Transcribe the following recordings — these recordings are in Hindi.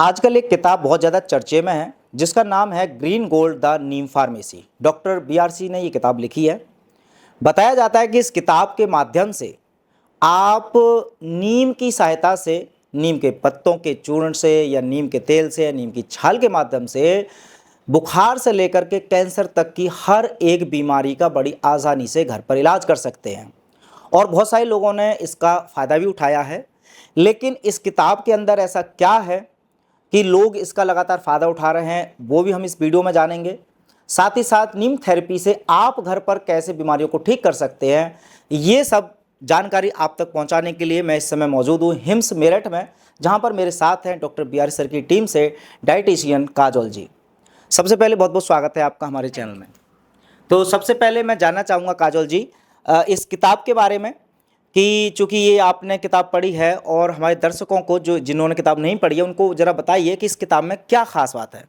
आजकल एक किताब बहुत ज़्यादा चर्चे में है जिसका नाम है green gold the Neem pharmacy. Doctor BRC ने ये किताब लिखी है। बताया जाता है कि इस किताब के माध्यम से आप नीम की सहायता से, नीम के पत्तों के चूर्ण से या नीम के तेल से या नीम की छाल के माध्यम से बुखार से लेकर के कैंसर तक की हर एक बीमारी का बड़ी आसानी से घर पर इलाज कर सकते हैं। और बहुत सारे लोगों ने इसका फ़ायदा भी उठाया है। लेकिन इस किताब के अंदर ऐसा क्या है कि लोग इसका लगातार फ़ायदा उठा रहे हैं, वो भी हम इस वीडियो में जानेंगे। साथ ही साथ नीम थेरेपी से आप घर पर कैसे बीमारियों को ठीक कर सकते हैं, ये सब जानकारी आप तक पहुंचाने के लिए मैं इस समय मौजूद हूँ हिम्स मेरठ में, जहां पर मेरे साथ हैं डॉक्टर बीआर सर की टीम से डाइटिशियन काजोल जी। सबसे पहले बहुत बहुत स्वागत है आपका हमारे चैनल में। तो सबसे पहले मैं जानना चाहूँगा काजोल जी इस किताब के बारे में कि चूँकि ये आपने किताब पढ़ी है और हमारे दर्शकों को जो जिन्होंने किताब नहीं पढ़ी है उनको ज़रा बताइए कि इस किताब में क्या ख़ास बात है।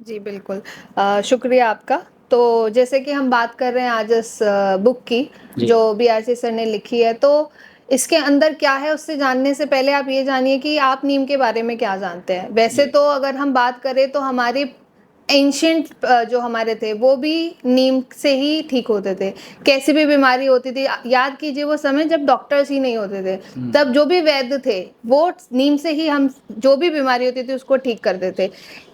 जी बिल्कुल। शुक्रिया आपका। तो जैसे कि हम बात कर रहे हैं आज इस बुक की जो बीआरसी सर ने लिखी है, तो इसके अंदर क्या है उससे जानने से पहले आप ये जानिए कि आप नीम के बारे में क्या जानते हैं। वैसे तो अगर हम बात करें तो हमारी एंशियंट जो हमारे थे वो भी नीम से ही ठीक होते थे। कैसी भी बीमारी होती थी, याद कीजिए वो समय जब डॉक्टर्स ही नहीं होते थे, तब जो भी वैद्य थे वो नीम से ही हम जो भी बीमारी होती थी उसको ठीक करते थे।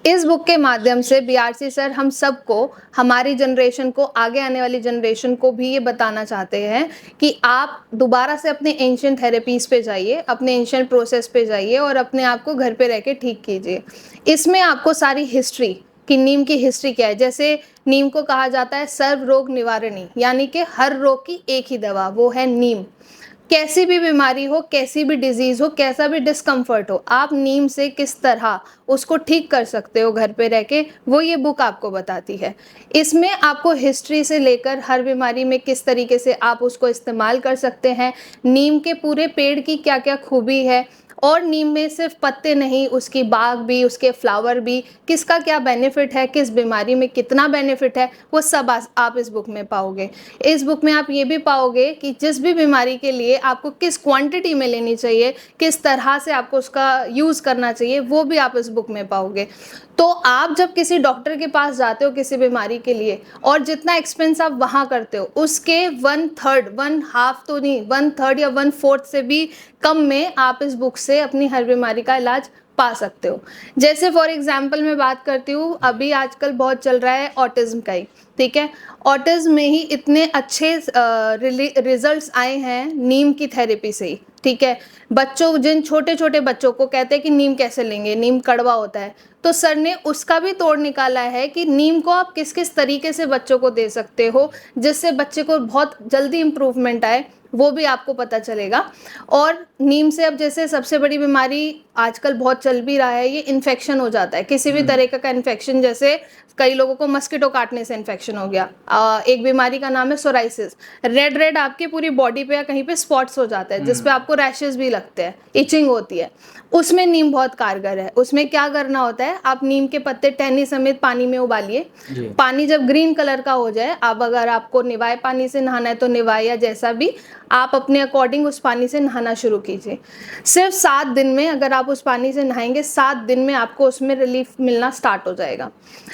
इस बुक के माध्यम से बीआरसी सर हम सबको, हमारी जनरेशन को, आगे आने वाली जनरेशन को भी ये बताना चाहते हैं कि आप दोबारा से अपने एंशियंट थेरेपीज पे जाइए, अपने एंशियंट प्रोसेस पे जाइए और अपने आप को घर पे रह के ठीक कीजिए। इसमें आपको सारी हिस्ट्री कि नीम की हिस्ट्री क्या है। जैसे नीम को कहा जाता है सर्व रोग निवारणी, यानी कि हर रोग की एक ही दवा, वो है नीम। कैसी भी बीमारी हो, कैसी भी डिजीज हो, कैसा भी डिस्कम्फर्ट हो, आप नीम से किस तरह उसको ठीक कर सकते हो घर पे रह के, वो ये बुक आपको बताती है। इसमें आपको हिस्ट्री से लेकर हर बीमारी में किस तरीके से आप उसको इस्तेमाल कर सकते हैं, नीम के पूरे पेड़ की क्या क्या खूबी है, और नीम में सिर्फ पत्ते नहीं, उसकी बाग भी, उसके फ्लावर भी, किसका क्या बेनिफिट है, किस बीमारी में कितना बेनिफिट है, वो सब आप इस बुक में पाओगे। इस बुक में आप ये भी पाओगे कि जिस भी बीमारी के लिए आपको किस क्वांटिटी में लेनी चाहिए, किस तरह से आपको उसका यूज़ करना चाहिए, वो भी आप इस बुक में पाओगे। तो आप जब किसी डॉक्टर के पास जाते हो किसी बीमारी के लिए, और जितना एक्सपेंस आप वहाँ करते हो उसके 1/3, 1/2 तो नहीं, 1/3 या 1/4 से भी कम में आप इस बुक से अपनी हर बीमारी का इलाज पा सकते हो। जैसे फॉर एग्जांपल मैं बात करती हूँ, अभी आजकल बहुत चल रहा है ऑटिज्म का ही, ठीक है। ऑटिज्म में ही इतने अच्छे रिजल्ट्स आए हैं नीम की थेरेपी से ही, ठीक है। बच्चों, जिन छोटे छोटे बच्चों को कहते हैं कि नीम कैसे लेंगे, नीम कड़वा होता है, तो सर ने उसका भी तोड़ निकाला है कि नीम को आप किस किस तरीके से बच्चों को दे सकते हो जिससे बच्चे को बहुत जल्दी इम्प्रूवमेंट आए, वो भी आपको पता चलेगा। और नीम से अब जैसे सबसे बड़ी बीमारी आजकल बहुत चल भी रहा है, ये इन्फेक्शन हो जाता है, किसी भी तरह का इन्फेक्शन। जैसे कई लोगों को मस्किटो काटने से इन्फेक्शन हो गया, एक बीमारी का नाम है सोराइसिस। रेड रेड आपकी पूरी बॉडी पे या कहीं पे स्पॉट्स हो जाता है जिसपे आपको रैशेस भी लगते हैं, इचिंग होती है, उसमें नीम बहुत कारगर है। उसमें क्या करना होता है, आप नीम के पत्ते टहनी समेत पानी में उबालिए। पानी जब ग्रीन कलर का हो जाए, अब अगर आपको निवाए पानी से नहाना है तो निवाए या जैसा भी, आप अपने अकॉर्डिंग उस पानी से नहाना शुरू कीजिए। सिर्फ 7 दिन में अगर आप उस पानी से नहाएंगे, 7 दिन में आपको उसमें रिलीफ मिलना स्टार्ट हो जाएगा।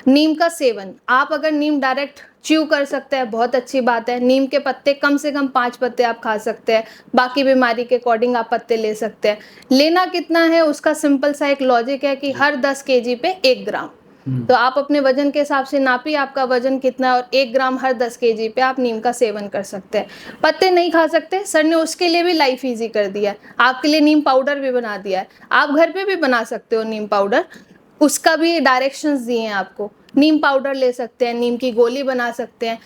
नीम का सेवन, आप अगर नीम डायरेक्ट च्यू कर सकते हैं, बहुत अच्छी बात है। नीम के पत्ते कम से कम 5 पत्ते आप खा सकते हैं, बाकी बीमारी के अकॉर्डिंग आप पत्ते ले सकते हैं। लेना कितना है उसका सिंपल सा एक लॉजिक है कि हर 10 केजी पे 1 ग्राम। तो आप अपने वजन के हिसाब से नापिए आपका वजन कितना है, और 1 ग्राम हर 10 केजी पे आप नीम का सेवन कर सकते हैं। पत्ते नहीं खा सकते, सर ने उसके लिए भी लाइफ ईजी कर दिया है, आपके लिए नीम पाउडर भी बना दिया है। आप घर पे भी बना सकते हो नीम पाउडर, उसका भी डायरेक्शंस दिए हैं आपको। नीम पाउडर ले सकते हैं, नीम की गोली बना सकते हैं,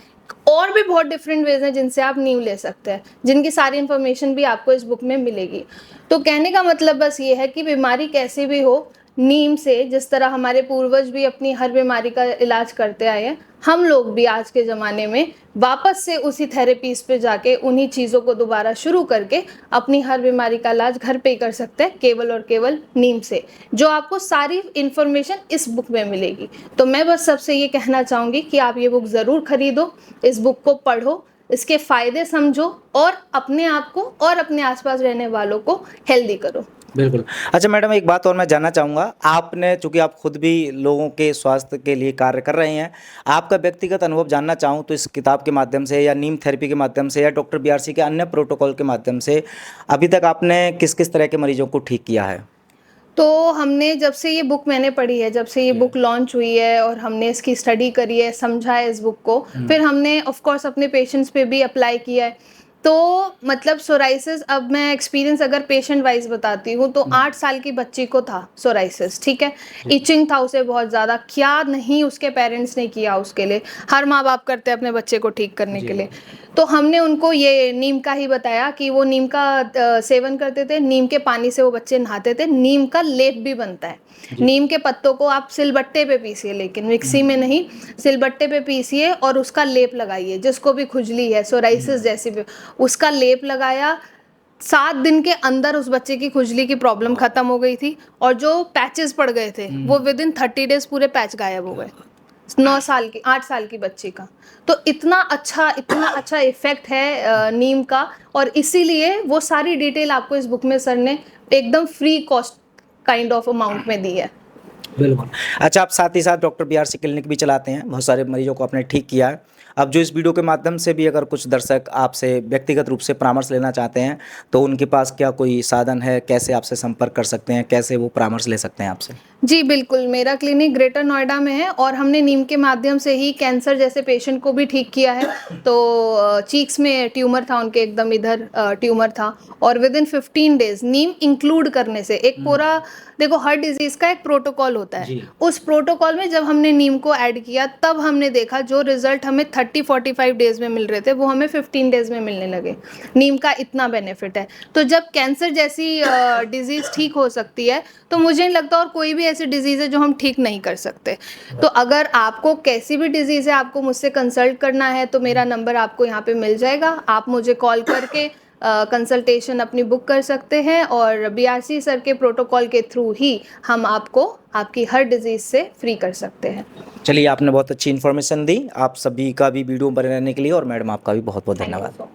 और भी बहुत डिफरेंट वेज हैं जिनसे आप नीम ले सकते हैं, जिनकी सारी इन्फॉर्मेशन भी आपको इस बुक में मिलेगी। तो कहने का मतलब बस ये है कि बीमारी कैसी भी हो, नीम से, जिस तरह हमारे पूर्वज भी अपनी हर बीमारी का इलाज करते आए हैं, हम लोग भी आज के ज़माने में वापस से उसी थेरेपीज़ पे जाके उन्हीं चीज़ों को दोबारा शुरू करके अपनी हर बीमारी का इलाज घर पे ही कर सकते हैं, केवल और केवल नीम से, जो आपको सारी इन्फॉर्मेशन इस बुक में मिलेगी। तो मैं बस सबसे ये कहना चाहूँगी कि आप ये बुक ज़रूर खरीदो, इस बुक को पढ़ो, इसके फ़ायदे समझो और अपने आप को और अपने आसपास रहने वालों को हेल्दी करो। बिल्कुल। अच्छा मैडम, एक बात और मैं जानना चाहूँगा, आपने चूँकि आप खुद भी लोगों के स्वास्थ्य के लिए कार्य कर रहे हैं, आपका व्यक्तिगत अनुभव जानना चाहूँ तो इस किताब के माध्यम से या नीम थेरेपी के माध्यम से या डॉक्टर बीआरसी के अन्य प्रोटोकॉल के माध्यम से अभी तक आपने किस-किस तरह के मरीजों को ठीक किया है? तो हमने जब से ये बुक मैंने पढ़ी है, जब से ये बुक लॉन्च हुई है और हमने इसकी स्टडी करी है, समझा है इस बुक को, फिर हमने ऑफ कोर्स अपने पेशेंट्स पे भी अप्लाई किया है। तो मतलब सोराइसिस, अब मैं एक्सपीरियंस अगर पेशेंट वाइज बताती हूँ तो 8 साल की बच्ची को था सोराइसिस, ठीक है? इचिंग था उसे बहुत ज़्यादा, क्या नहीं उसके पेरेंट्स ने किया उसके लिए। हर माँ बाप करते हैं अपने बच्चे को ठीक करने के लिए। तो हमने उनको ये नीम का ही बताया कि वो नीम का सेवन करते थे, नीम के पानी से वो बच्चे नहाते थे, नीम का लेप भी बनता है। नीम के पत्तों को आप सिलबट्टे पे पीसिए, लेकिन मिक्सी में नहीं, सिलबट्टे पे पीसिए और उसका लेप लगाइए। जिसको भी खुजली है, सोराइसिस जैसी भी, उसका लेप लगाया, 7 दिन के अंदर उस बच्चे की खुजली की प्रॉब्लम खत्म हो गई थी। और जो पैचेस पड़ गए थे वो विदिन 30 डेज पूरे पैच गायब हो गए। 8 साल की बच्ची का। तो इतना अच्छा इफेक्ट है नीम का, और इसीलिए वो सारी डिटेल आपको इस बुक में सर ने एकदम free cost kind of amount में दी है। बिल्कुल। अच्छा, आप साथ ही साथ डॉक्टर बीआरसी क्लिनिक भी चलाते हैं, बहुत सारे मरीजों को आपने ठीक किया है। अब जो इस वीडियो के माध्यम से भी अगर कुछ दर्शक आपसे व्यक्तिगत रूप से परामर्श लेना चाहते हैं, तो उनके पास क्या कोई साधन है? कैसे आपसे संपर्क कर सकते हैं? कैसे वो परामर्श ले सकते हैं आपसे? जी बिल्कुल, मेरा क्लिनिक ग्रेटर नोएडा में है और हमने नीम के माध्यम से ही कैंसर जैसे पेशेंट को भी ठीक किया है। तो चीक्स में ट्यूमर था उनके, एकदम इधर ट्यूमर था, और विदिन 15 डेज नीम इंक्लूड करने से एक पूरा, देखो हर डिजीज़ का एक प्रोटोकॉल होता है। उस प्रोटोकॉल में जब हमने नीम को ऐड किया, तब हमने देखा जो रिजल्ट हमें 30-45 डेज में मिल रहे थे, वो हमें 15 डेज में मिलने लगे। नीम का इतना बेनिफिट है। तो जब कैंसर जैसी डिजीज़ ठीक हो सकती है, तो मुझे नहीं लगता और कोई भी ऐसी डिजीज़ है जो हम ठीक नहीं कर सकते। तो अगर आपको कैसी भी डिजीज़ है, आपको मुझसे कंसल्ट करना है, तो मेरा नंबर आपको यहाँ पे मिल जाएगा। आप मुझे कॉल करके कंसल्टेशन अपनी बुक कर सकते हैं, और बीआरसी सर के प्रोटोकॉल के थ्रू ही हम आपको आपकी हर डिजीज़ से फ्री कर सकते हैं। चलिए, आपने बहुत अच्छी इन्फॉर्मेशन दी। आप सभी का भी वीडियो बने रहने के लिए, और मैडम आपका भी बहुत-बहुत धन्यवाद।